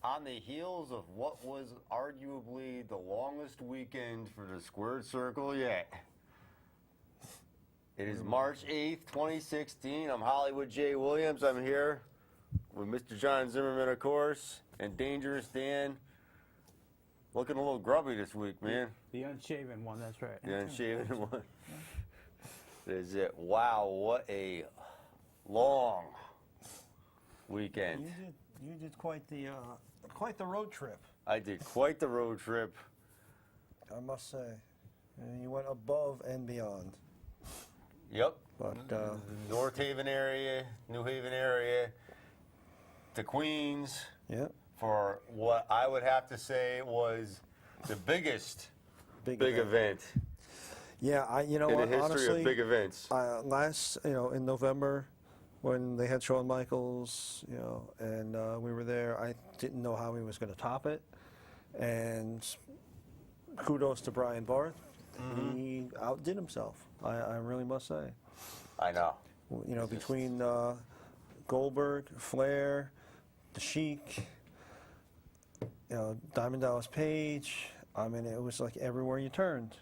On the heels of what was arguably the longest weekend for the Squared Circle yet. It is March 8th, 2016. I'm Hollywood J. Williams. I'm here with Mr. John Zimmerman, of course, and Dangerous Dan. Looking a little grubby this week, man. The unshaven one, that's right. The unshaven one. Is it? Wow, what a long weekend. You did quite the road trip, I did quite the road trip. I must say. And you went above and beyond. Yep. But North Haven area, New Haven area, to Queens yeah, for what I would have to say was the biggest big event yeah, in the history honestly, of big events. last in November, when they had Shawn Michaels, and we were there, I didn't know how he was going to top it. And kudos to Brian Barth. Mm-hmm. He outdid himself. I really must say. I know. Between Goldberg, Flair, The Sheik, Diamond Dallas Page. I mean, it was like everywhere you turned.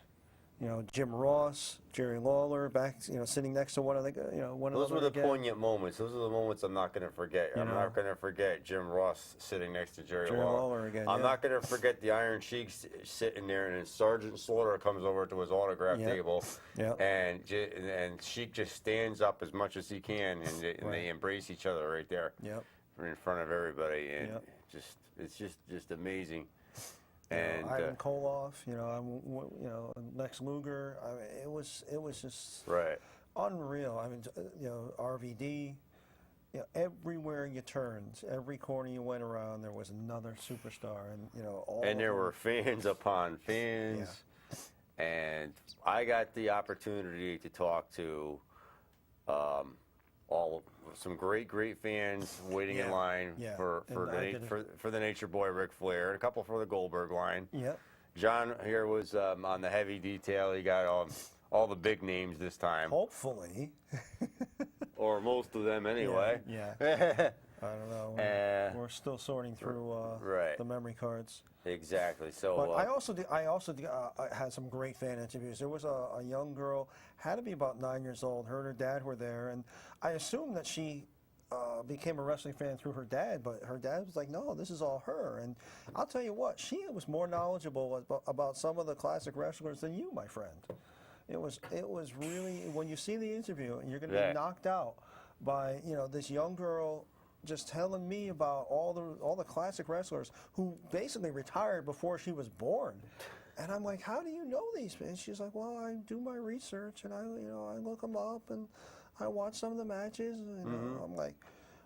Jim Ross, Jerry Lawler, back, sitting next to one of the, one Those another were the again. poignant moments. Those are the moments I'm not going to forget. I'm not going to forget Jim Ross sitting next to Jerry Lawler again. I'm not going to forget the Iron Sheik sitting there, and then Sergeant Slaughter comes over to his autograph table, and Sheik just stands up as much as he can, and they embrace each other right there, in front of everybody, and it's just amazing. And Ivan Koloff, Lex Luger. I mean, it was just unreal. I mean, RVD. Everywhere you turned, every corner you went around, there was another superstar, and and there were fans upon fans, and I got the opportunity to talk to some great fans waiting in line for the Nature Boy Ric Flair, and a couple for the Goldberg line. Yep. John here was on the heavy detail. He got all the big names this time. Hopefully. Or most of them anyway. Yeah. I don't know. We're still sorting through the memory cards. Exactly. So, but I also had some great fan interviews. There was a young girl, had to be about 9 years old. Her and her dad were there, and I assumed that she became a wrestling fan through her dad. But her dad was like, "No, this is all her." And I'll tell you what, she was more knowledgeable about some of the classic wrestlers than you, my friend. It was really, when you see the interview, and you're going to be knocked out by this young girl just telling me about all the classic wrestlers who basically retired before she was born. And I'm like, how do you know these? And she's like, well, I do my research, and I look them up, and I watch some of the matches, and I'm like,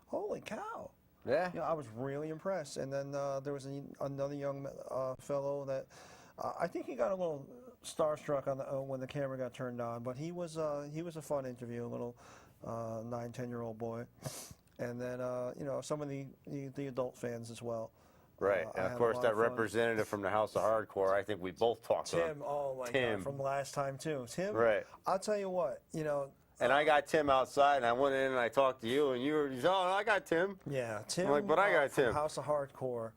holy cow. Yeah. I was really impressed. And then there was another young fellow that I think he got a little starstruck when the camera got turned on, but he was a fun interview, a little 9-10-year-old boy. And then, some of the adult fans as well. Right, and of course that representative from the House of Hardcore, I think we both talked to him. Tim, oh my God, from last time too. Tim, right. I'll tell you what, And I got Tim outside, and I went in and I talked to you, and you were, oh, I got Tim. Yeah, Tim, I'm like, but I got Tim. From House of Hardcore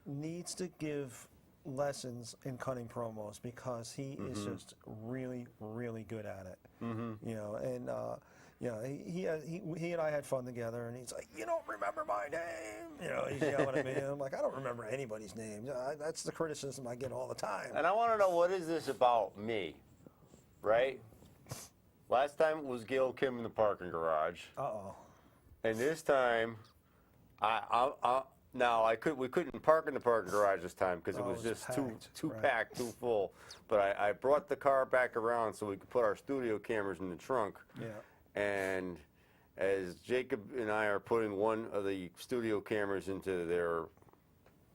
needs to give lessons in cutting promos, because he is just really, really good at it. And he and I had fun together, and he's like, you don't remember my name? He's yelling at me. I'm like, I don't remember anybody's name. That's the criticism I get all the time. And I want to know, what is this about me, right? Last time it was Gail Kim in the parking garage. Uh-oh. And this time, we couldn't park in the parking garage this time because it was just packed, too packed, too full. But I brought the car back around so we could put our studio cameras in the trunk. Yeah. And as Jacob and I are putting one of the studio cameras into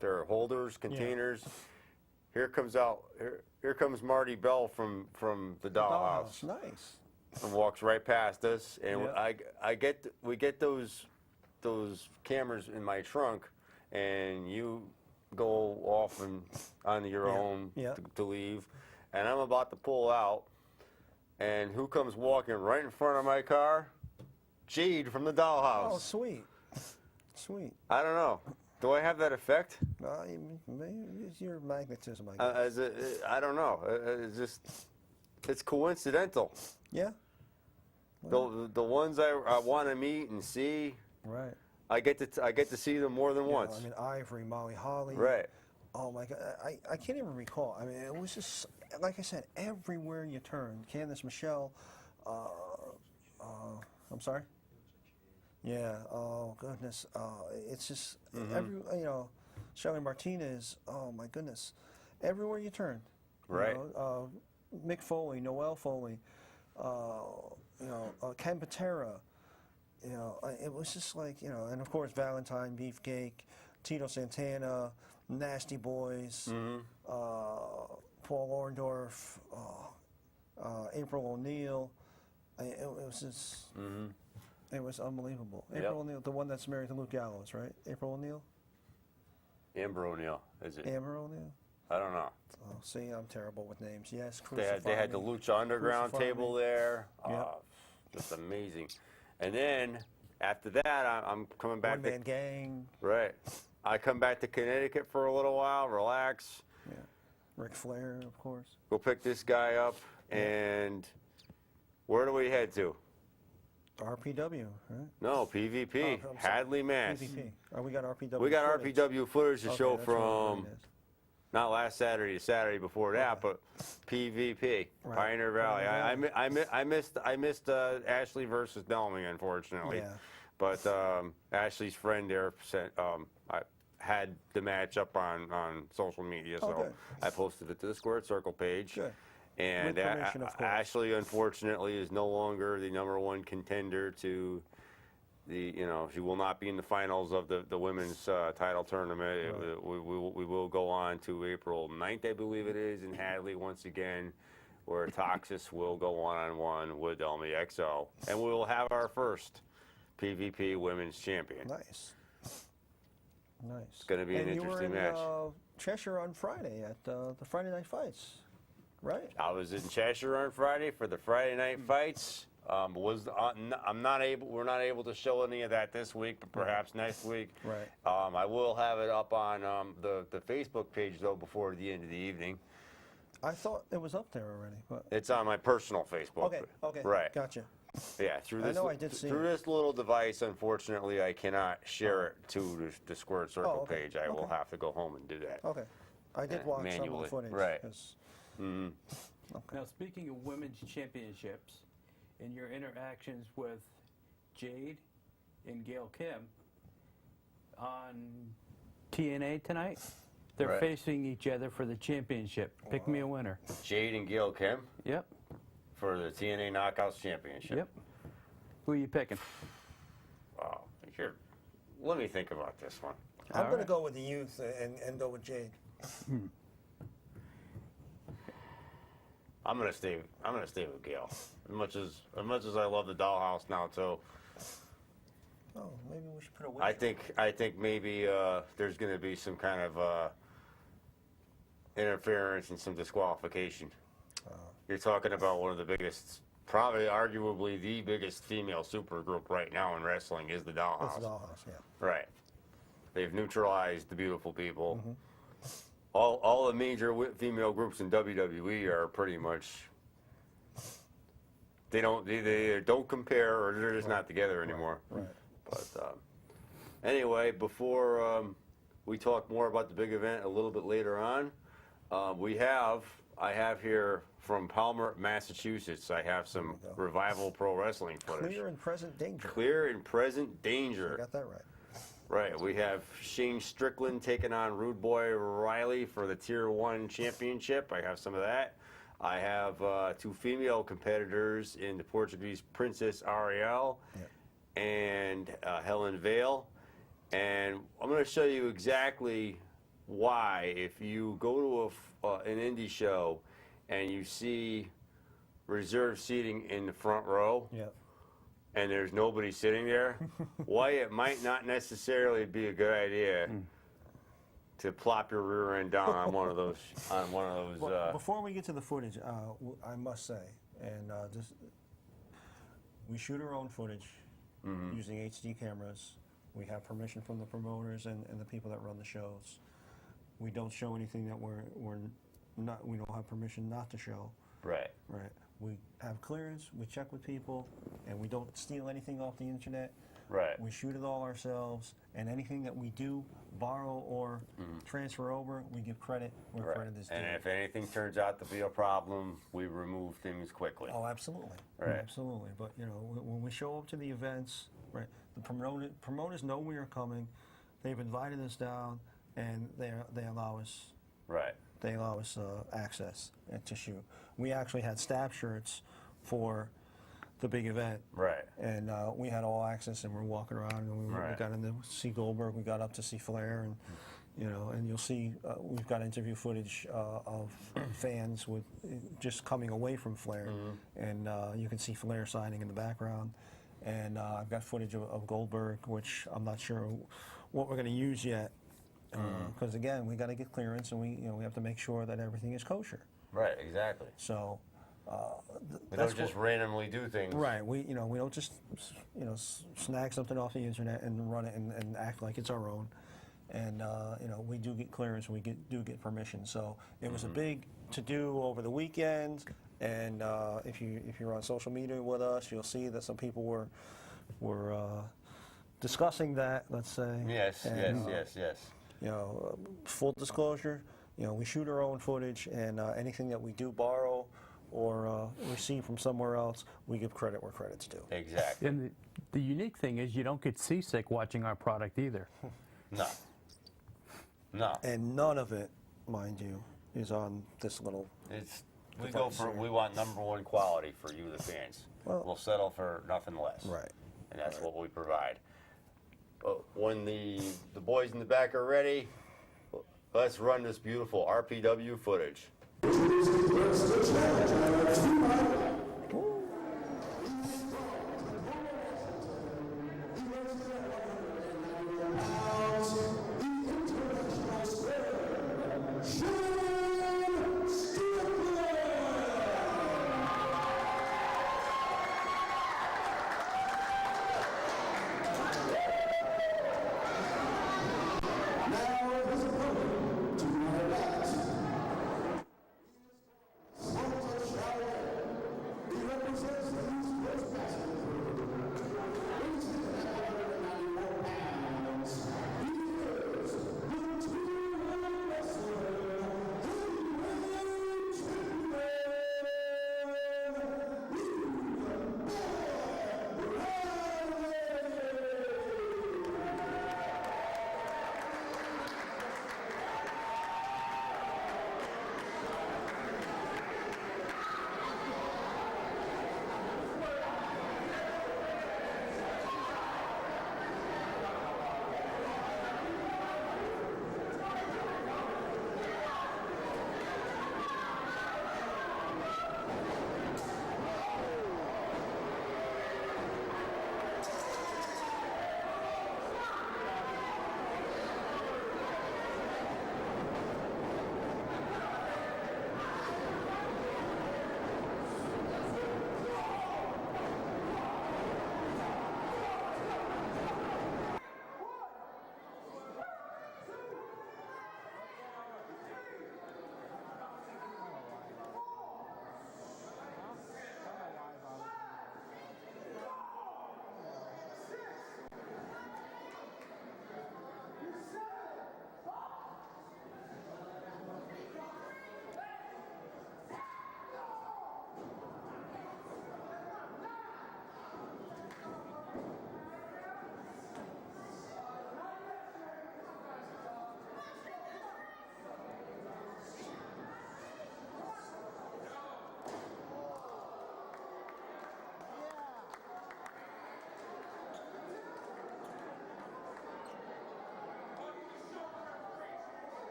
their holders, containers, here comes Marty Bell from the Dollhouse. Nice. and walks right past us, and Yep. we get those cameras in my trunk, and you go off and on your own to leave, and I'm about to pull out, and who comes walking right in front of my car? Jade from the Dollhouse. Oh, sweet. Sweet. I don't know. Do I have that effect? Maybe it's your magnetism, I guess. I don't know. It's coincidental. Yeah. The ones I want to meet and see, Right. I get to see them more than once. I mean, Ivory, Molly Holly. Right. Oh my God, I can't even recall. I mean, it was just like I said, everywhere you turn. Candice Michelle. I'm sorry. Yeah. Oh goodness. It's just Shelly Martinez. Oh my goodness. Everywhere you turn. Right. Mick Foley, Noel Foley. Ken Patera. It was just like and of course Valentine Beefcake, Tito Santana, Nasty Boys, Paul Orndorff, April O'Neil. It was just. It was unbelievable. April O'Neil, the one that's married to Luke Gallows, right? April O'Neil? Amber O'Neil, is it? Amber O'Neil? I don't know. Oh, see, I'm terrible with names. Yes, They had the Lucha Underground Crucify table me. there. Yep. Just amazing. And then after that, I'm coming back. One Man Gang. Right. I come back to Connecticut for a little while, relax. Yeah. Ric Flair, of course. Go pick this guy up, and where do we head to? RPW, right? No, PvP. Oh, I'm sorry. Hadley, Mass. PvP. Oh, we got RPW. We got footage. RPW footage to Okay, show that's what from it is. not last Saturday, the Saturday before that, but PvP, Right. Pioneer Valley. Pioneer I missed Ashley versus Delmy, unfortunately. Yeah. But Ashley's friend there I had the match up on social media, so Okay. I posted it to the Squared Circle page. Good. And With permission, of course. Ashley, unfortunately, is no longer the #1 contender to the. She will not be in the finals of the women's title tournament. Right. We will go on to April 9th, I believe it is, in Hadley once again, where Toxis will go one-on-one with Delmy XO, and we will have our first PvP Women's Champion. Nice. Nice. It's gonna be an interesting match. You were in Cheshire on Friday at the Friday Night Fights, right? I was in Cheshire on Friday for the Friday night fights. We're not able to show any of that this week, but perhaps next week. Right. I will have it up on the Facebook page though before the end of the evening. I thought it was up there already, but It's on my personal Facebook. okay, Right. gotcha. Yeah. Through I this know I did see through it. this little device, unfortunately, I cannot share it to the Squared Circle okay, page. I will okay. have to go home and do that. Okay, I did watch some of manually, the footage. right. 'Cause- Now, speaking of women's championships, in your interactions with Jade and Gail Kim on TNA tonight, they're Right. facing each other for the championship. Pick me a winner. Jade and Gail Kim Yep. for the TNA Knockouts Championship. Yep. Who are you picking? Wow. Let me think about this one. I'm All going to right. go with the youth and go with Jade. I'm gonna stay with Gail. As much as I love the Dollhouse now too. Oh, maybe we should put a I think maybe there's gonna be some kind of interference and some disqualification. You're talking about one of the biggest, probably arguably the biggest female supergroup right now in wrestling is the Dollhouse. It's the Dollhouse, yeah. Right. They've neutralized the beautiful people. Mm-hmm. All the major female groups in WWE are pretty much. They either don't compare or they're just not together anymore. Right. But anyway, before we talk more about the big event a little bit later on, I have here from Palmer, Massachusetts. I have some There we go. Revival Pro Wrestling footage. Clear and present danger. Clear and present I danger. got that right. Right, we have Shane Strickland taking on Rude Boy Riley for the Tier 1 championship. I have some of that. I have two female competitors in the Portuguese Princess Ariel and Helen Vale. And I'm going to show you exactly why, if you go to an indie show and you see reserved seating in the front row, Yeah. and there's nobody sitting there, why it might not necessarily be a good idea to plop your rear end down on one of those. Well, before we get to the footage, I must say, and we shoot our own footage using HD cameras. We have permission from the promoters and the people that run the shows. We don't show anything that we don't have permission not to show. Right. Right. We have clearance. We check with people, and we don't steal anything off the internet. Right. We shoot it all ourselves, and anything that we do borrow or transfer over, we give credit where Right. credit is due. And if anything turns out to be a problem, we remove things quickly. Oh, absolutely. Right. Absolutely. But, you know, when we show up to the events, right, the promoters know we are coming. They've invited us down, and they allow us Right. access to shoot. We actually had staff shirts for the big event. Right. And we had all access, and we're walking around, and we Right. got in to see Goldberg. We got up to see Flair, and you know, and you'll see we've got interview footage of fans with just coming away from Flair, and you can see Flair signing in the background. And I've got footage of Goldberg, which I'm not sure what we're going to use yet, because again, we got to get clearance, and we have to make sure that everything is kosher. Right. Exactly. So. We don't just randomly do things. Right. We don't just snag something off the internet and run it and act like it's our own. And we do get clearance. We do get permission. So it was a big to do over the weekend. And if you're on social media with us, you'll see that some people were discussing that. Let's say. Yes. And, Yes. You know, full disclosure. You know, we shoot our own footage, and anything that we do borrow or receive from somewhere else, we give credit where credit's due. Exactly. And the unique thing is you don't get seasick watching our product either. No. And none of it, mind you, is on this little. We want #1 quality for you, the fans. Well- We'll settle for nothing less. Right. And that's what we provide. But when the boys in the back are ready, let's run this beautiful RPW footage.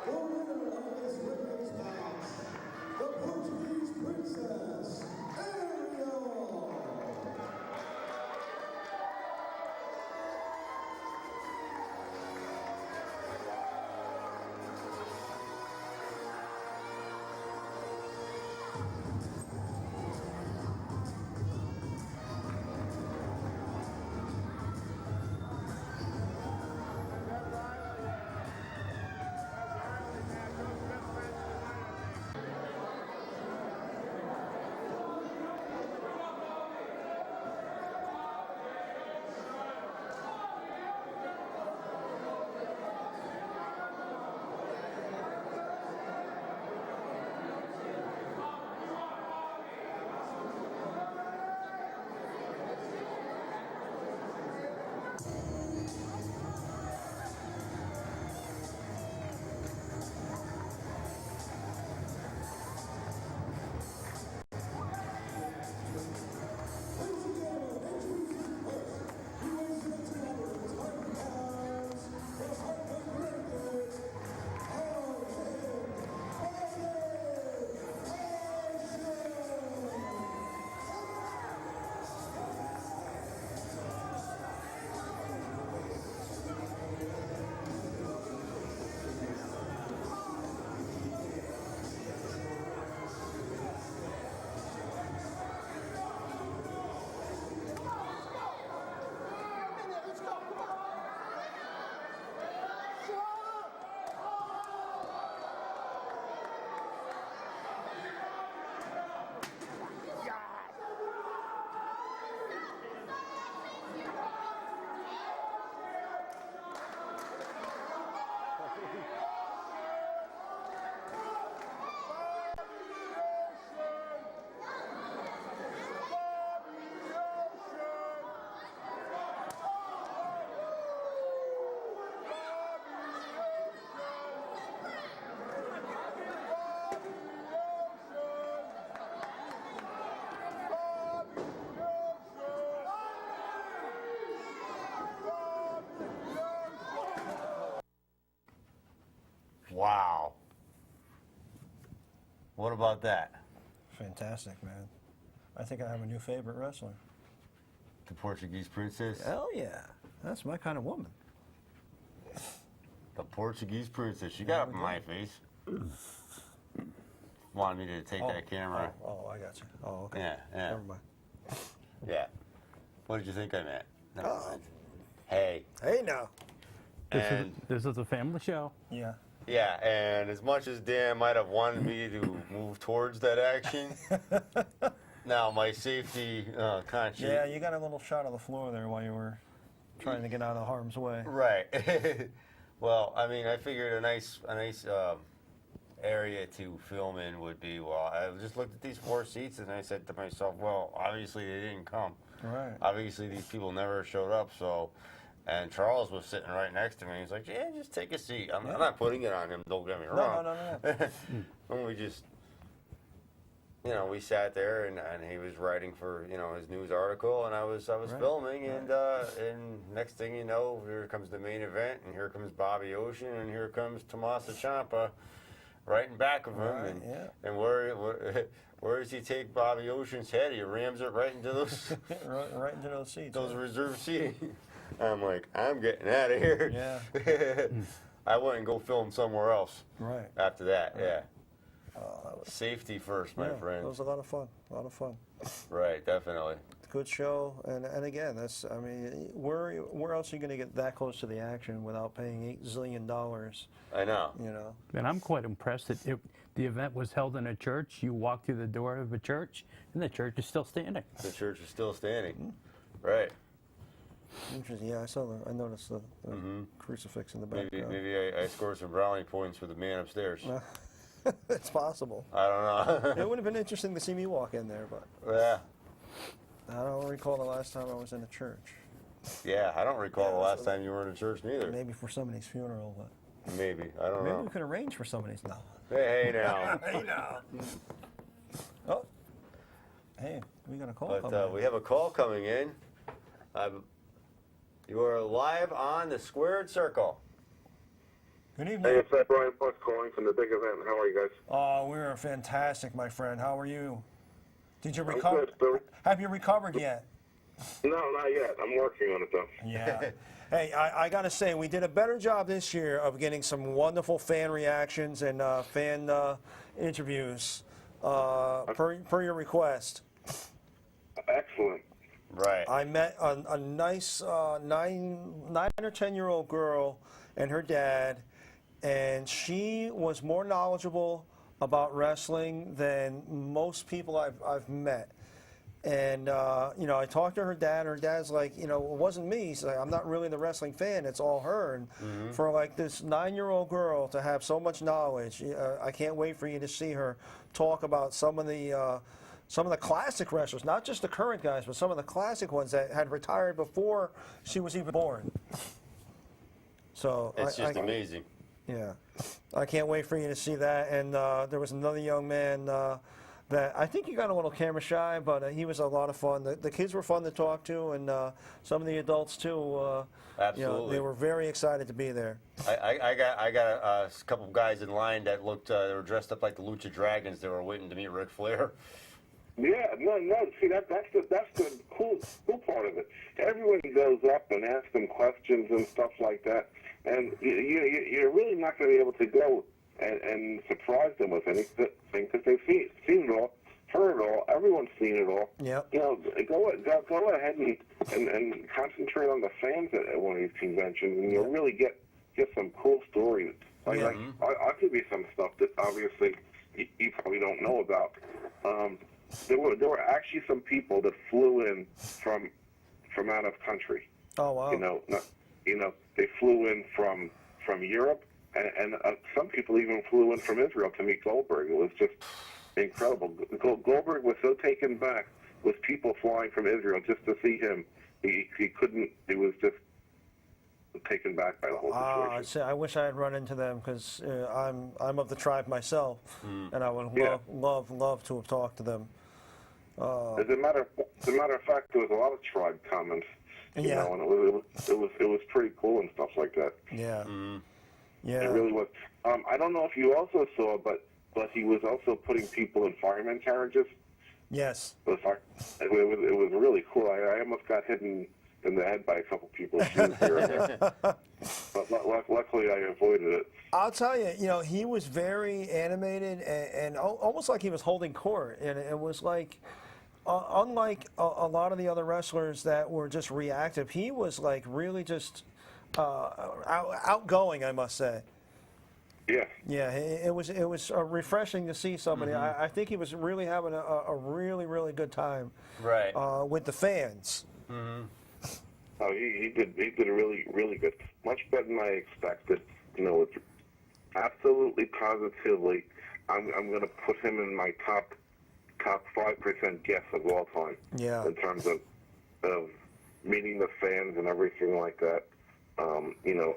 The winner of this women's bout, the Portuguese Princess, Ariel. Wow. What about that? Fantastic, man. I think I have a new favorite wrestler. The Portuguese Princess? Hell yeah. That's my kind of woman. The Portuguese Princess. She got up in my face. Wanted me to take that camera. Oh, I got you. Oh, okay. Yeah, yeah. Never mind. Yeah. What did you think I meant? Never Oh. mind. Hey. Hey, now. And This is a family show. Yeah. yeah, and as much as Dan might have wanted me to move towards that action, now my safety conscience. Yeah, you got a little shot of the floor there while you were trying to get out of harm's way. Right. Well, I mean, I figured a nice area to film in would be, well, I just looked at these 4 seats and I said to myself, well, obviously they didn't come. Right. Obviously these people never showed up, so, and Charles was sitting right next to me. He's like, yeah, just take a seat. I'm not putting it on him, don't get me wrong. No. And we just, you know, we sat there and he was writing for, you know, his news article and I was Right, filming and next thing you know, here comes the main event and here comes Bobby Ocean and here comes Tommaso Ciampa right in back of him. Right, and yeah. and where does he take Bobby Ocean's head? He rams it right into those right into those seats. those yeah. reserved seating. I'm like, I'm getting out of here. Yeah. I went and go film somewhere else Right. after that, yeah. That was, Safety first, my yeah, friend. It was a lot of fun. A lot of fun. Right, definitely. Good show, and again, that's, I mean, where else are you going to get that close to the action without paying $8 zillion? I know. You know. And I'm quite impressed that the event was held in a church. You walk through the door of a church, and the church is still standing. The church is still standing. Right. Interesting. Yeah, I noticed the crucifix in the background. Maybe I scored some brownie points for the man upstairs. It's possible. I don't know. It would have been interesting to see me walk in there, but Yeah. I don't recall the last time I was in a church. Yeah, I don't recall the last so- time you were in a church neither. Maybe for somebody's funeral, but Maybe. I don't maybe know. we could arrange for somebody's. No. Hey now. Hey now. Oh. Hey, we got a call coming But in. we have a call coming in. You are live on the Squared Circle. Good evening. Hey, it's Brian Buck calling from the big event. How are you guys? Oh, we're fantastic, my friend. How are you? Did you I'm recover? good, Billy. Have you recovered yet? No, not yet. I'm working on it, though. Yeah. Hey, I got to say, we did a better job this year of getting some wonderful fan reactions and fan interviews per your request. Excellent. Right. I met a nice 9 or 10-year-old girl and her dad, and she was more knowledgeable about wrestling than most people I've met. And, you know, I talked to her dad, and her dad's like, you know, it wasn't me. He's like, I'm not really the wrestling fan. It's all her. And for, like, this 9-year-old girl to have so much knowledge, I can't wait for you to see her talk about some of the classic wrestlers, not just the current guys, but some of the classic ones that had retired before she was even born. So It's just amazing. Yeah, I can't wait for you to see that. And there was another young man that I think he got a little camera shy, but he was a lot of fun. The kids were fun to talk to, and some of the adults too. Absolutely. You know, they were very excited to be there. I got a couple of guys in line that looked they were dressed up like the Lucha Dragons. They were waiting to meet Ric Flair. Yeah, no. See, that's the cool part of it. Everyone goes up and asks them questions and stuff like that, and you're really not going to be able to go and surprise them with anything because they've seen it all, heard it all. Everyone's seen it all. Yep. You know, go ahead and concentrate on the fans at one of these conventions, and you'll really get some cool stories. Like, I'll give you some stuff that obviously you probably don't know about. There were actually some people that flew in from out of country. Oh wow! You know, they flew in from Europe, and some people even flew in from Israel to meet Goldberg. It was just incredible. Goldberg was so taken back with people flying from Israel just to see him. He couldn't. He was just taken back by the whole situation. I wish I had run into them because I'm of the tribe myself, and I would love to have talked to them. As a matter of fact, there was a lot of tribe comments. You know, and it was pretty cool and stuff like that. Yeah. Yeah. It really was. I don't know if you also saw, but he was also putting people in fireman carriages. Yes. It was really cool. I almost got hit in the head by a couple people's shoes here and there. But luckily I avoided it. I'll tell you, you know, he was very animated and almost like he was holding court. And it was like, unlike a lot of the other wrestlers that were just reactive, he was like really just outgoing, I must say. Yeah. Yeah, it was refreshing to see somebody. I think he was really having a really good time. Right. With the fans. Oh, he did really good. Much better than I expected. You know, it's absolutely positively, I'm going to put him in my top 5% guess of all time. Yeah. In terms of meeting the fans and everything like that. You know,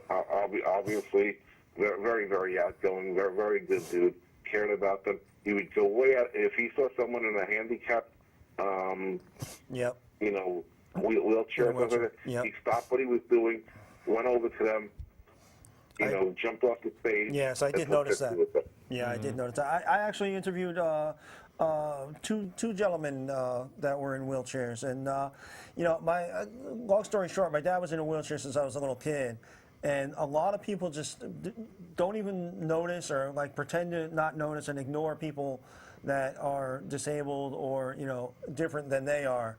obviously very, very outgoing, very good dude. Cared about them. He would go way out if he saw someone in a handicap. Yep. You know, wheelchair. Yep. He stopped what he was doing, went over to them. You know, jumped off the stage. Yes, I did notice that. Yeah, I did notice that. I actually interviewed two gentlemen that were in wheelchairs, and you know, my long story short, my dad was in a wheelchair since I was a little kid, and a lot of people just don't even notice or like pretend to not notice and ignore people that are disabled or, you know, different than they are.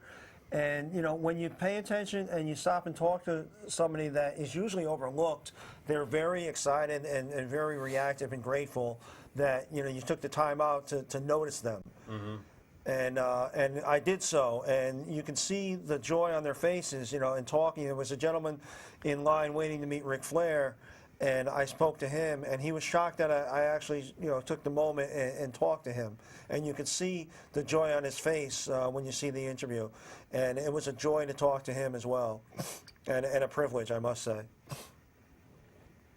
And, you know, when you pay attention and you stop and talk to somebody that is usually overlooked, they're very excited and very reactive and grateful that, you know, you took the time out to notice them. And I did so, and you can see the joy on their faces, you know, in talking. There was a gentleman in line waiting to meet Ric Flair, and I spoke to him, and he was shocked that I actually, you know, took the moment and talked to him. And you could see the joy on his face when you see the interview. And it was a joy to talk to him as well, and a privilege, I must say.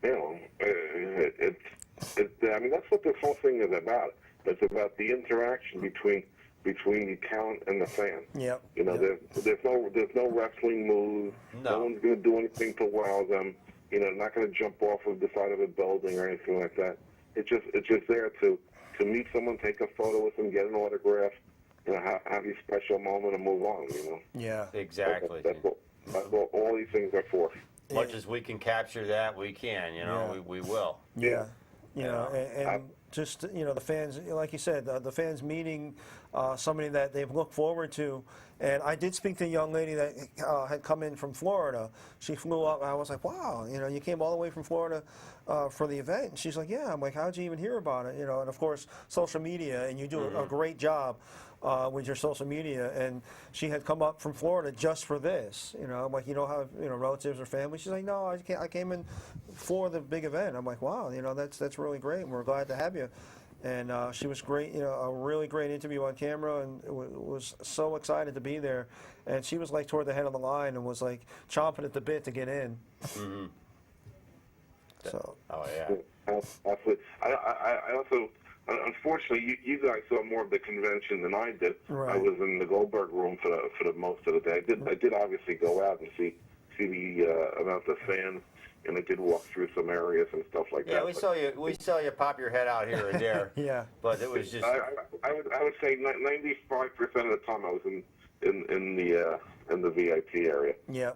You know, I mean, that's what this whole thing is about. It's about the interaction between the talent and the fan. Yep. You know, there's no wrestling moves. No one's going to do anything to wow them. not going to jump off of the side of a building or anything like that. It's just there to meet someone, take a photo with them, get an autograph, have your special moment and move on. Yeah. Exactly. That's what all these things are for. Much as we can capture that, we can. We will. Yeah. And just the fans, like you said, the fans meeting somebody that they've looked forward to. And I did speak to a young lady that had come in from Florida. She flew up, and I was like, wow, you came all the way from Florida for the event. And she's like, yeah. I'm like, how'd you even hear about it? And of course, social media, and you do a great job with your social media. And she had come up from Florida just for this. I'm like, how relatives or family? She's like, no, I came in for the big event. I'm like, wow, that's really great, and we're glad to have you. And she was great, a really great interview on camera, and was so excited to be there. And she was like toward the head of the line and was like chomping at the bit to get in. Mm-hmm. So. Oh yeah. Absolutely. I also, unfortunately, you guys saw more of the convention than I did. Right. I was in the Goldberg room for the most of the day. I did obviously go out and see the about the fans. And I did walk through some areas and stuff like that. Yeah, we saw you pop your head out here and there. Yeah. But it was just. I would say 95% of the time I was in the VIP area. Yeah.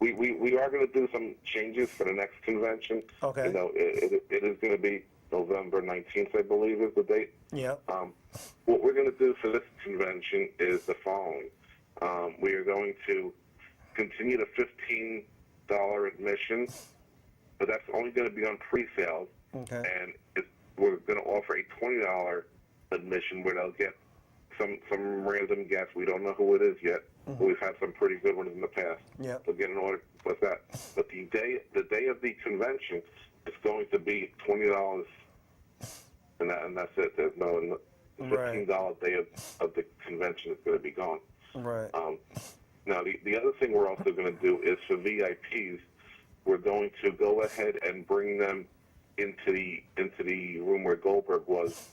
We are going to do some changes for the next convention. Okay. It is going to be November 19th, I believe, is the date. Yeah. What we're going to do for this convention is the following. We are going to continue the $15 admission, but that's only going to be on pre-sales. Okay. And we're going to offer a $20 admission where they'll get some random guests. We don't know who it is yet. But we've had some pretty good ones in the past. Yeah. They'll get an order with that. But the day of the convention, it's going to be $20, and that's it. There's no the $15 day of the convention is going to be gone. Right. Now, the other thing we're also going to do is for VIPs, we're going to go ahead and bring them into the room where Goldberg was,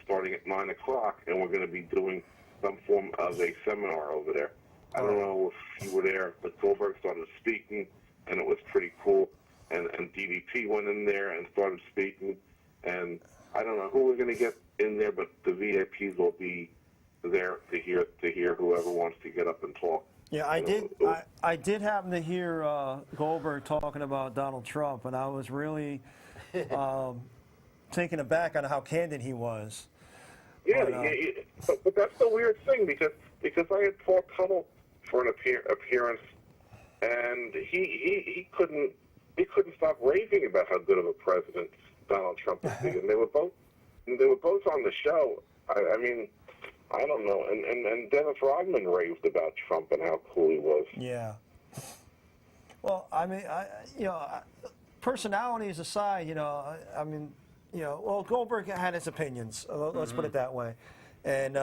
starting at 9 o'clock, and we're going to be doing some form of a seminar over there. I don't know if you were there, but Goldberg started speaking, and it was pretty cool. And DDP went in there and started speaking, and I don't know who we're going to get in there, but the VIPs will be there to hear whoever wants to get up and talk. Yeah, I did happen to hear Goldberg talking about Donald Trump, and I was really taken aback on how candid he was. Yeah, but that's the weird thing because I had Paul Tuttle for an appearance, and he couldn't stop raving about how good of a president Donald Trump would be, and they were both on the show. I mean, I don't know, and Dennis Rodman raved about Trump and how cool he was. Yeah. Well, I mean, personalities aside, I mean, well, Goldberg had his opinions. Let's put it that way, and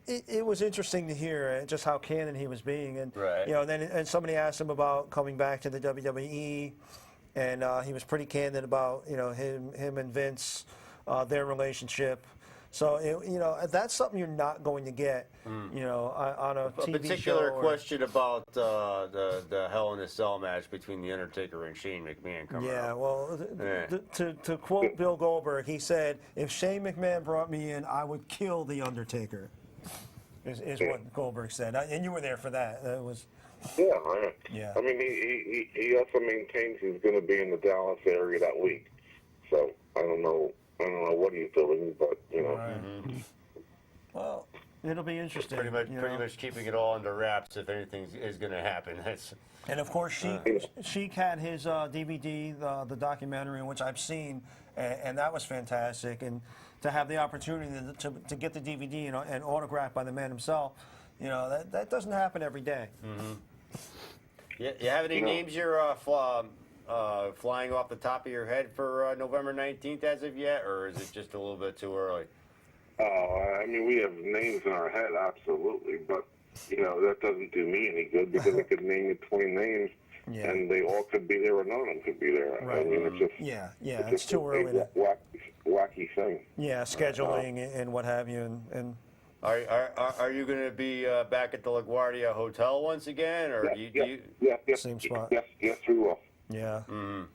it was interesting to hear just how candid he was being, and then somebody asked him about coming back to the WWE, and he was pretty candid about him and Vince, their relationship. So that's something you're not going to get, on a TV show. A particular question about the Hell in a Cell match between The Undertaker and Shane McMahon coming up. Well, to quote Bill Goldberg, he said, "If Shane McMahon brought me in, I would kill The Undertaker." Is what Goldberg said, and you were there for that. That was. Yeah. I mean, he also maintains he's going to be in the Dallas area that week, so I don't know what he's doing, but Right. Well, it'll be interesting. Pretty much keeping it all under wraps if anything is going to happen. And of course, Sheik had his DVD, the documentary, which I've seen, and that was fantastic. And to have the opportunity to get the DVD and autographed by the man himself, that doesn't happen every day. Mm-hmm. You have any names you're flying off the top of your head for November 19th as of yet, or is it just a little bit too early? I mean, we have names in our head, absolutely, but that doesn't do me any good because I could name you 20 names, and they all could be there or none of them could be there. Right. I mean, it's just it's too early. Wacky thing. Yeah, scheduling and what have you, and Are you going to be back at the LaGuardia Hotel once again, or Yes, Same spot. Yes, we will. Yeah.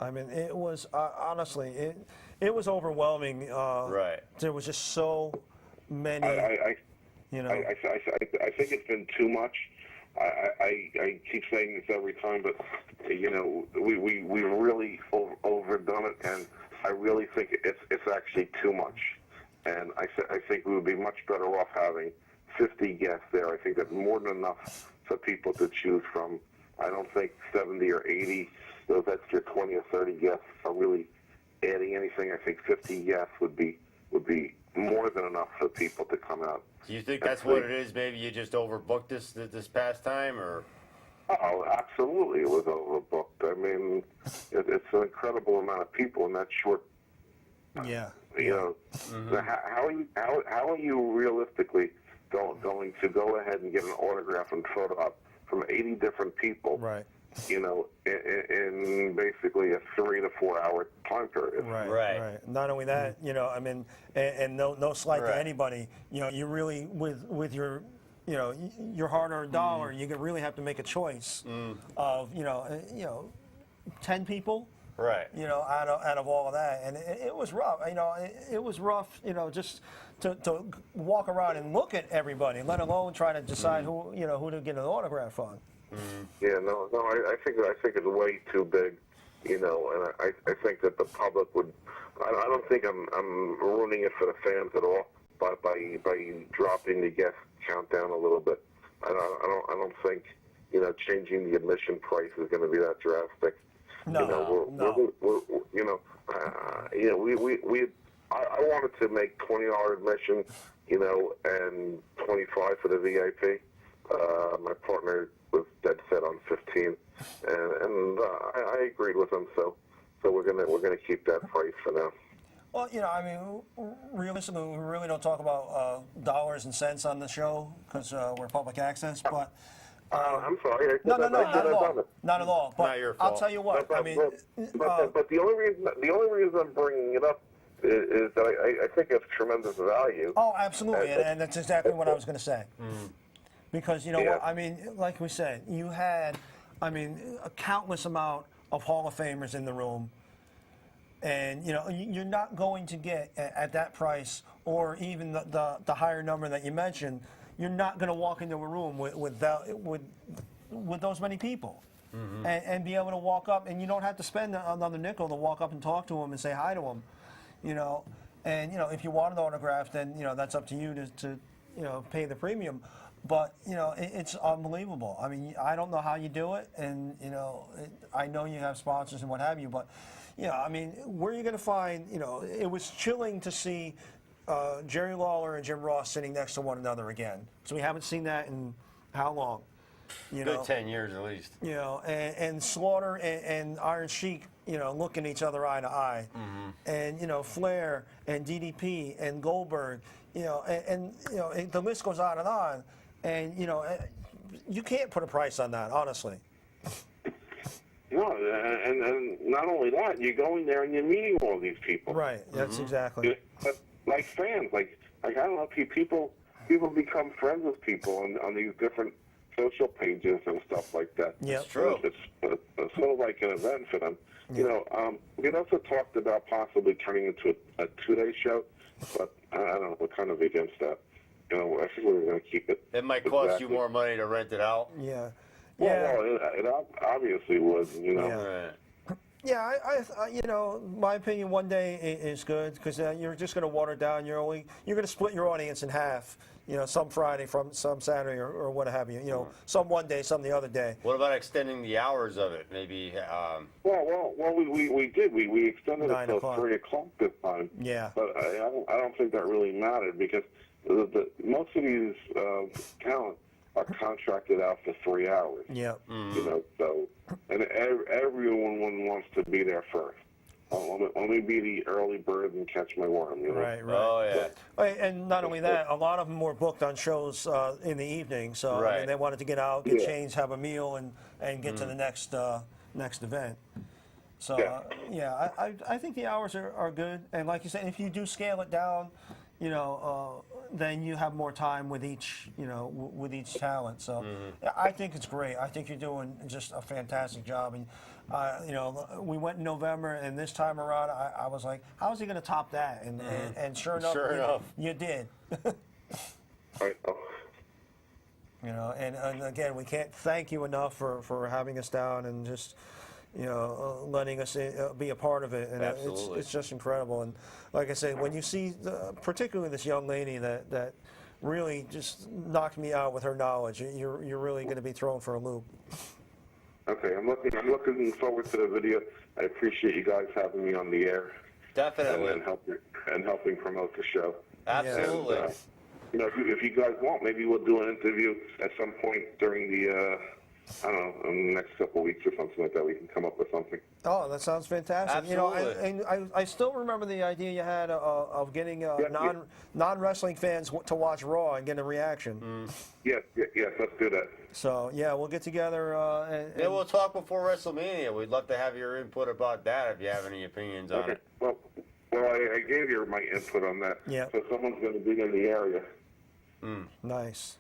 I mean, it was honestly, it was overwhelming. Right. There was just so many. I think it's been too much. I keep saying this every time, but we really overdone it, and I really think it's actually too much. And I think we would be much better off having 50 guests there. I think that's more than enough for people to choose from. I don't think 70 or 80, those extra 20 or 30 guests are really adding anything. I think 50 guests would be more than enough for people to come out. Do you think that's what it is? Maybe you just overbooked this past time, or? Oh, absolutely, it was overbooked. I mean, it's an incredible amount of people in that short. Yeah. How are you realistically going to go ahead and get an autograph and photo op from 80 different people? Right. In basically a 3 to 4 hour time period. Right. Not only that, I mean, and no slight to anybody, you really with your, your hard-earned dollar, you really have to make a choice of, 10 people. Right. Out of all of that, and it was rough. It was rough. Just to walk around and look at everybody, let alone try to decide who to get an autograph on. Yeah, no. I think it's way too big, and I think that the public would. I don't think I'm ruining it for the fans at all by dropping the guest count down a little bit. I don't think changing the admission price is going to be that drastic. No. I wanted to make $20 admission, and $25 for the VIP. My partner was dead set on 15, and I agreed with him. So we're gonna keep that price for now. Well, I mean, realistically, we really don't talk about dollars and cents on the show because we're public access, but. I'm sorry. No, not at all. Not at all. But not your fault. I'll tell you what. But the only reason I'm bringing it up is that I think it's tremendous value. Oh, absolutely, and that's exactly what I was going to say. Because what I mean, like we said, you had, a countless amount of Hall of Famers in the room, and you're not going to get at that price or even the higher number that you mentioned. You're not going to walk into a room with those many people and be able to walk up, and you don't have to spend another nickel to walk up and talk to them and say hi to them, And if you want an autograph, then that's up to you to pay the premium. But it's unbelievable. I mean, I don't know how you do it, and I know you have sponsors and what have you, but where are you going to find? It was chilling to see. Jerry Lawler and Jim Ross sitting next to one another again. So we haven't seen that in how long? Good 10 years at least. And Slaughter and Iron Sheik, looking each other eye to eye. And, Flair and DDP and Goldberg, and the list goes on. And, you can't put a price on that, honestly. No, and not only that, you're going there and you're meeting all these people. Right, that's exactly. But like fans, like I don't know, people become friends with people on these different social pages and stuff like that. Yeah, it's true. It's sort of like an event for them. We had also talked about possibly turning into a 2-day show, but I don't know, we're kind of against that. I think we're going to keep it. It might cost you more money to rent it out. Yeah. Well, it obviously would. Yeah, my opinion, one day is good because you're just going to water it down. You're going to split your audience in half. Some Friday, some Saturday, or what have you. Some one day, some the other day. What about extending the hours of it? Maybe. Well, we did. We extended it 9 till o'clock. 3 o'clock this time. Yeah. But I don't think that really mattered because most of these talent are contracted out for 3 hours. Yeah. So, and everyone wants to be there first. Let me be the early bird and catch my worm. Right. Oh yeah. And not only that, a lot of them were booked on shows in the evening. So right. they wanted to get out, get changed, have a meal, and get to the next event. So I think the hours are good. And like you said, if you do scale it down, then you have more time with each, with each talent. So I think it's great. I think you're doing just a fantastic job. And we went in November, and this time around, I was like, how is he going to top that? And sure enough, you did. Right. And again, we can't thank you enough for having us down and just letting us be a part of it. And it's just incredible. And like I said, when you see particularly this young lady that really just knocked me out with her knowledge, you're really going to be thrown for a loop. Okay, I'm looking forward to the video. I appreciate you guys having me on the air. Definitely. And helping promote the show. Absolutely. And, if you guys want, maybe we'll do an interview at some point during the, I don't know, in the next couple of weeks or something like that. We can come up with something. Oh, that sounds fantastic. Absolutely. I still remember the idea you had of getting non-wrestling fans to watch Raw and get a reaction. Yes, let's do that. So, yeah, we'll get together. Yeah, we'll talk before WrestleMania. We'd love to have your input about that if you have any opinions on it. Well, I gave you my input on that. Yeah. So someone's going to be in the area. Nice.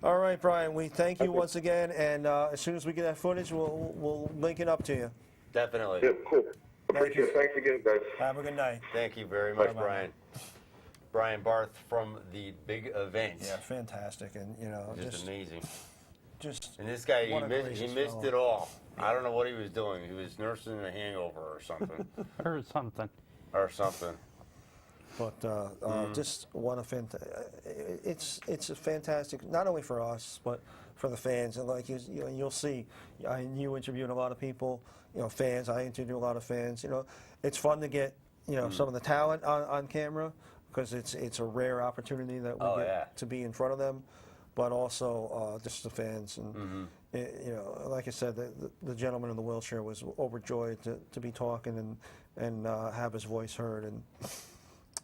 All right, Brian, we thank you once again, and as soon as we get that footage, we'll link it up to you. Definitely. Yeah, cool. Appreciate it. Thanks again, guys. Have a good night. Thank you very much, Bye-bye. Brian. Brian Barth from the Big Event. Yeah, fantastic, and Just amazing. Just And this guy, what a he gracious missed fellow. it all. I don't know what he was doing. He was nursing a hangover or something. Or something. But just what a it's a fantastic, not only for us but for the fans. And like you'll see, you interviewed a lot of people, fans. I interviewed a lot of fans. It's fun to get some of the talent on camera because it's a rare opportunity that we get to be in front of them. But also just the fans, and like I said, the gentleman in the wheelchair was overjoyed to be talking and have his voice heard,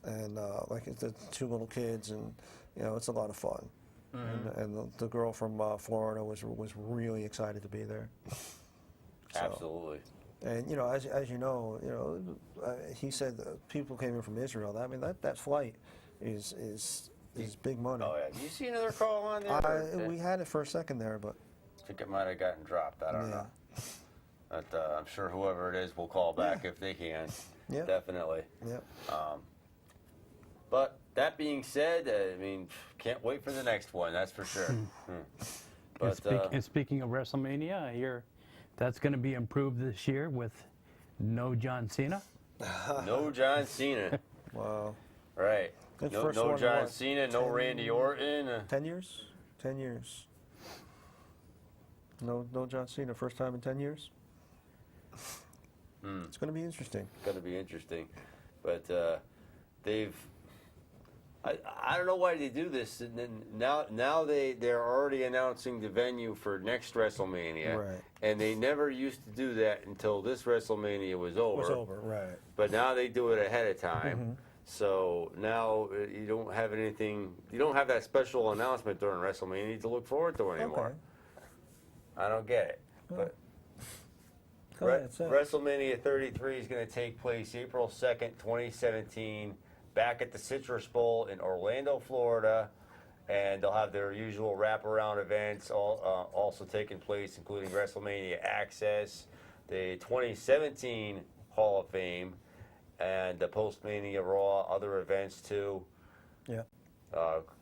and like the two little kids, and it's a lot of fun. And the girl from Florida was really excited to be there. So, Absolutely. and as you know, he said that people came in from Israel. I mean that flight is big money. Oh, yeah. Do you see another call on there? We had it for a second there, but I think it might have gotten dropped. I don't know. But I'm sure whoever it is will call back if they can. Yeah. Definitely. Yep. But that being said, can't wait for the next one. That's for sure. But And speaking of WrestleMania, I hear that's going to be improved this year with no John Cena. no John Cena. Wow. Right. Good No, first no one in John what, Cena, no 10 Randy Orton. 10 years? 10 years. No John Cena, first time in 10 years? It's going to be interesting. It's going to be interesting. But I don't know why they do this. And then now they're already announcing the venue for next WrestleMania. Right. And they never used to do that until this WrestleMania was over. Right. But now they do it ahead of time. So now you don't have anything, you don't have that special announcement during WrestleMania to look forward to anymore. Okay. I don't get it. But Go ahead, say it. WrestleMania 33 is going to take place April 2nd, 2017, back at the Citrus Bowl in Orlando, Florida. And they'll have their usual wraparound events also taking place, including WrestleMania Access, the 2017 Hall of Fame, and the Post-Mania Raw, other events too. Yeah.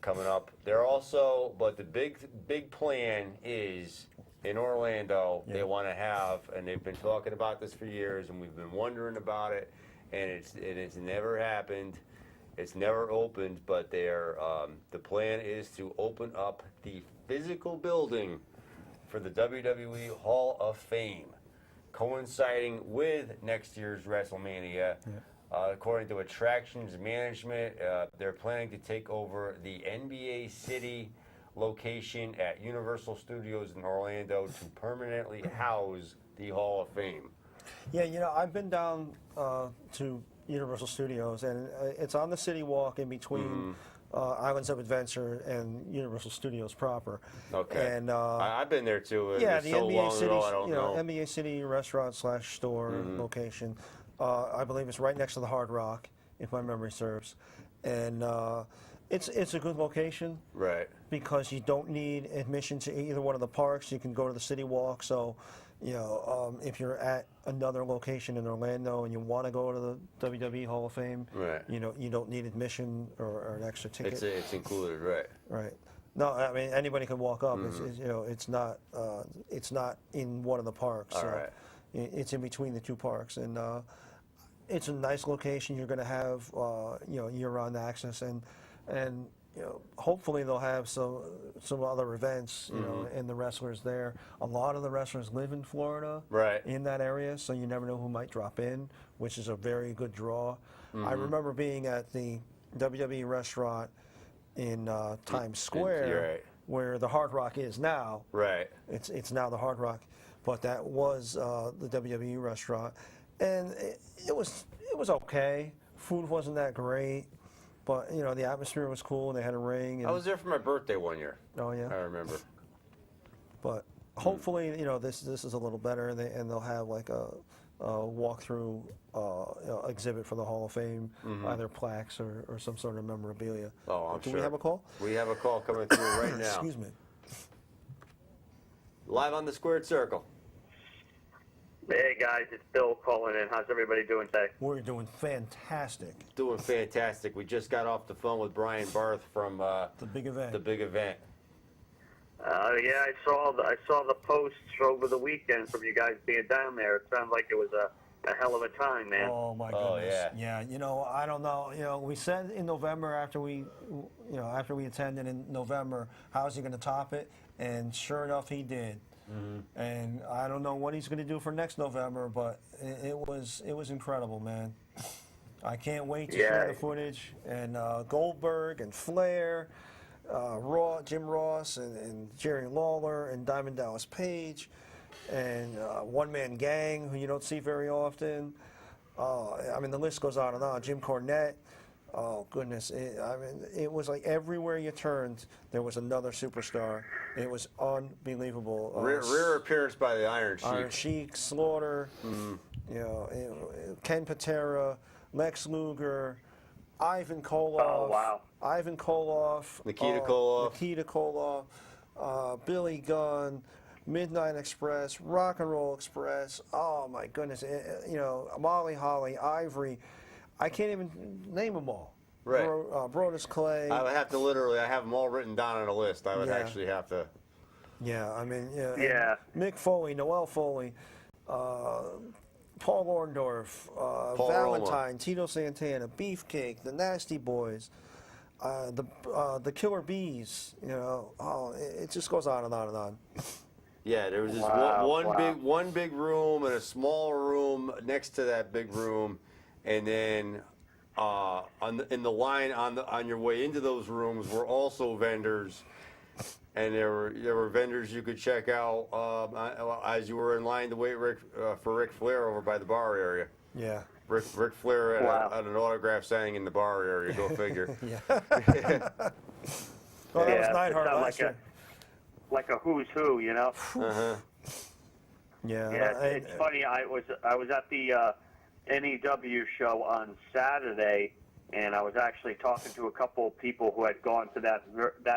Coming up. They're also, but the big plan is in Orlando. Yeah. They want to have, and they've been talking about this for years, and we've been wondering about it, and it's never happened. It's never opened, but the plan is to open up the physical building for the WWE Hall of Fame, coinciding with next year's WrestleMania. According to Attractions Management, they're planning to take over the NBA City location at Universal Studios in Orlando to permanently house the Hall of Fame. Yeah, I've been down to Universal Studios, and it's on the City Walk in between Islands of Adventure and Universal Studios proper. Okay. And I've been there too. yeah, It's the so NBA long City, ago, I don't know. NBA City restaurant / store location. I believe it's right next to the Hard Rock, if my memory serves. And it's a good location. Right. Because you don't need admission to either one of the parks. You can go to the City Walk. So, you know, if you're at another location in Orlando and you want to go to the WWE Hall of Fame, Right. you know, you don't need admission or an extra ticket. It's included, right? Right. No, I mean anybody can walk up. It's, you know, it's not in one of the parks. All so right. It's in between the two parks, and it's a nice location. You're going to have you know, year-round access, and you know, hopefully they'll have some other events, you know, and the wrestlers there. A lot of the wrestlers live in Florida, Right. in that area, so you never know who might drop in, which is a very good draw. I remember being at the WWE restaurant in Times Square, right. where the Hard Rock is now. Right. It's now the Hard Rock, but that was the WWE restaurant, and it was okay. Food wasn't that great, but you know, the atmosphere was cool, and they had a ring. And, I was there for my birthday one year. oh yeah. I remember. But hopefully, you know, this is a little better, and they'll have like a walkthrough you know, exhibit for the Hall of Fame, either plaques or some sort of memorabilia. Oh, I'm Do sure. we have a call? We have a call coming through right now. Excuse me. Live on the Squared Circle. Hey guys, it's Bill calling in. How's everybody doing today? We're doing fantastic. Doing fantastic. We just got off the phone with Brian Barth from The big event. the big event. Yeah, I saw the posts over the weekend from you guys being down there. It sounded like it was a hell of a time, man. Oh my Oh, goodness! yeah. You know, I don't know. You know, we said in November after we attended in November, how's he going to top it? And sure enough, he did. And I don't know what he's going to do for next November, but it was incredible, man. I can't wait to share the footage. And Goldberg and Flair, Jim Ross and Jerry Lawler and Diamond Dallas Page, and One Man Gang, who you don't see very often. I mean, the list goes on and on. Jim Cornette. Oh goodness! It was like everywhere you turned, there was another superstar. It was unbelievable. Rare appearance by the Iron Sheik. Iron Sheik, Slaughter, you know, Ken Patera, Lex Luger, Ivan Koloff. Oh, wow. Ivan Koloff. Nikita Koloff. Nikita Koloff. Billy Gunn. Midnight Express, Rock and Roll Express. Oh my goodness! You know, Molly Holly, Ivory. I can't even name them all. Right. Brodus Clay. I would have to literally, I have them all written down on a list. I would Yeah. actually have to. Yeah, I mean, yeah. Yeah. Mick Foley, Noel Foley, Paul Orndorff, Paul Valentine, Roma. Tito Santana, Beefcake, the Nasty Boys, the Killer Bees. You know, it just goes on and on and on. Yeah, there was this Wow. one big room and a small room next to that big room, and then in the line on your way into those rooms were also vendors, and there were vendors you could check out as you were in line to wait for Ric Flair over by the bar area. Yeah. Ric Flair Wow. had an autograph signing in the bar area. Go figure. Yeah. Well, that was Yeah, Neidhart it sounded last year. like a who's who, you know? Yeah. Yeah, it's funny. I was at the NEW show on Saturday, and I was actually talking to a couple of people who had gone to that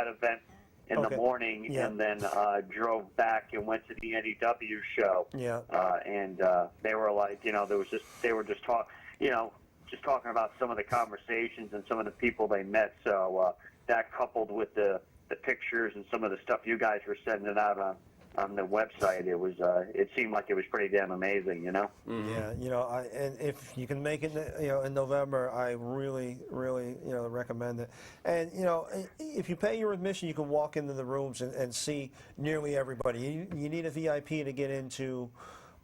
event in the morning, Yeah. and then drove back and went to the NEW show. Yeah. And they were like, you know, they were just talking about some of the conversations and some of the people they met. So that coupled with the pictures and some of the stuff you guys were sending out on the website, it seemed like it was pretty damn amazing, you know. Yeah, you know, and if you can make it, you know, in November, I really, really, you know, recommend it. And you know, if you pay your admission, you can walk into the rooms and see nearly everybody. You need a VIP to get into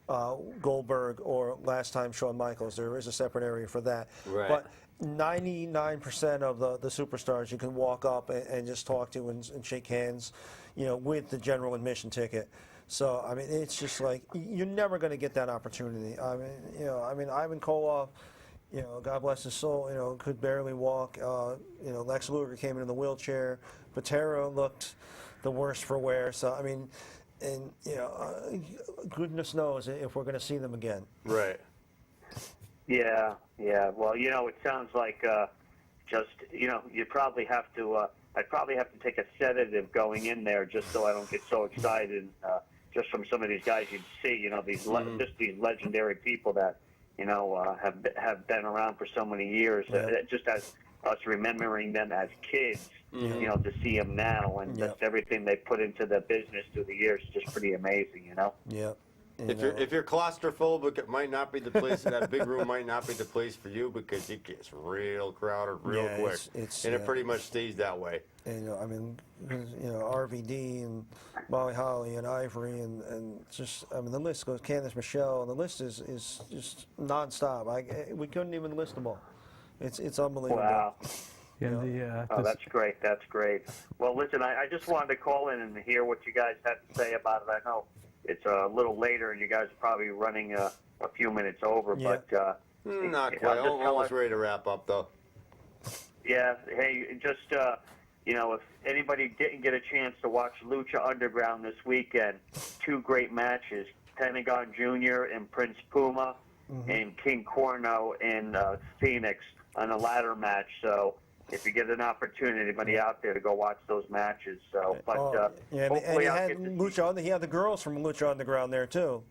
Goldberg or last time Shawn Michaels. There is a separate area for that. Right. But 99% of the superstars you can walk up and just talk to and shake hands, you know, with the general admission ticket. So I mean, it's just like you're never going to get that opportunity. I mean, Ivan Koloff, you know, God bless his soul, you know, could barely walk. You know, Lex Luger came in the wheelchair. Patera looked the worst for wear. So I mean, and you know, goodness knows if we're going to see them again. Right. Yeah, yeah. Well, it sounds like just you probably have to. I'd probably have to take a sedative going in there just so I don't get so excited. Just from some of these guys you'd see, just these legendary people that have been around for so many years. Just as us remembering them as kids, to see them now and just everything they put into the business through the years is just pretty amazing. Yeah. If you're claustrophobic, it might not be the place. That big room might not be the place for you because it gets real crowded real quick, and it pretty much stays that way. And I mean, RVD and Molly Holly and Ivory and just the list goes. Candice Michelle, and the list is just nonstop. We couldn't even list them all. It's unbelievable. Wow. Yeah, that's great. That's great. Well, listen, I just wanted to call in and hear what you guys had to say about it. I know it's a little later, and you guys are probably running a few minutes over, but not quite. Almost ready to wrap up, though. Yeah. Hey, just if anybody didn't get a chance to watch Lucha Underground this weekend, 2 great matches: Pentagon Jr. and Prince Puma, and King Corno and Phoenix on a ladder match. So if you get an opportunity, anybody out there to go watch those matches. So, but and he had Lucha. He had the girls from Lucha Underground there too.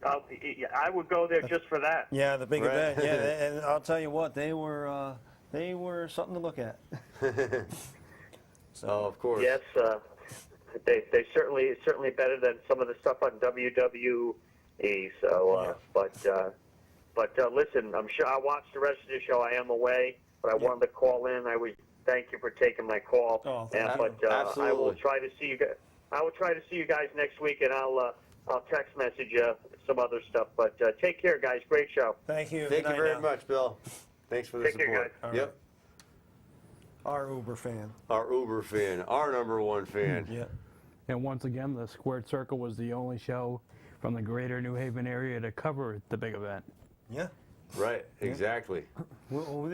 I would go there just for that. Yeah, the big event. Yeah, and I'll tell you what, they were something to look at. Oh, of course. Yes, they certainly better than some of the stuff on WWE. So, but listen, I'm sure I watched the rest of the show. I am away, but I wanted to call in. I would thank you for taking my call. Absolutely. I will try to see you guys. I will try to see you guys next week, and I'll text message you some other stuff. But take care, guys. Great show. Thank you. Thank you very much, Bill. Thanks for the Take support. care, guys. Yep. Our Uber fan. Our Uber fan. Our #1 fan. Yeah. And once again, the Squared Circle was the only show from the greater New Haven area to cover the big event. Yeah. Right. Exactly. We were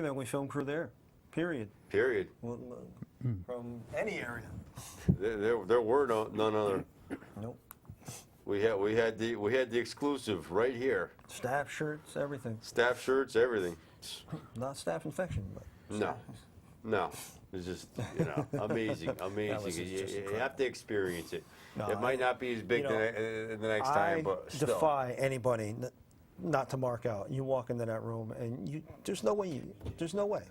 the only film crew there. Period. Period. Well, from any area. There were none other. Nope. We had the exclusive right here. Staff shirts, everything. Staff shirts, everything. Not staff infection, but No. It's just amazing. You have to experience it. No, it might not be as big the next time, but still. defy anybody not to mark out. You walk into that room and there's no way. There's no way.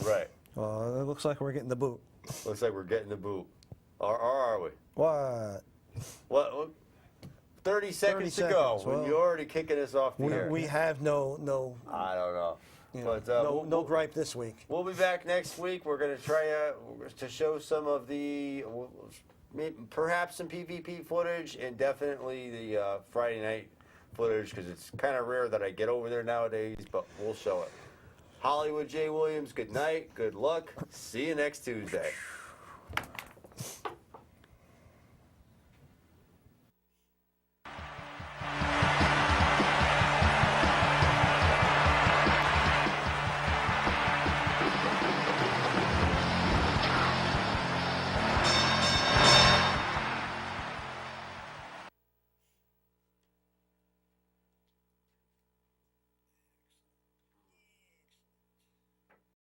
Right. It looks like we're getting the boot. Looks like we're getting the boot. Or are we? What? What? 30 seconds to go. Well, You're already kicking us off the air. We have no. I don't know. But no gripe this week. We'll be back next week. We're going to try to show some of the, perhaps some PvP footage, and definitely the Friday night footage, because it's kind of rare that I get over there nowadays, but we'll show it. Hollywood J. Williams, good night, good luck. See you next Tuesday.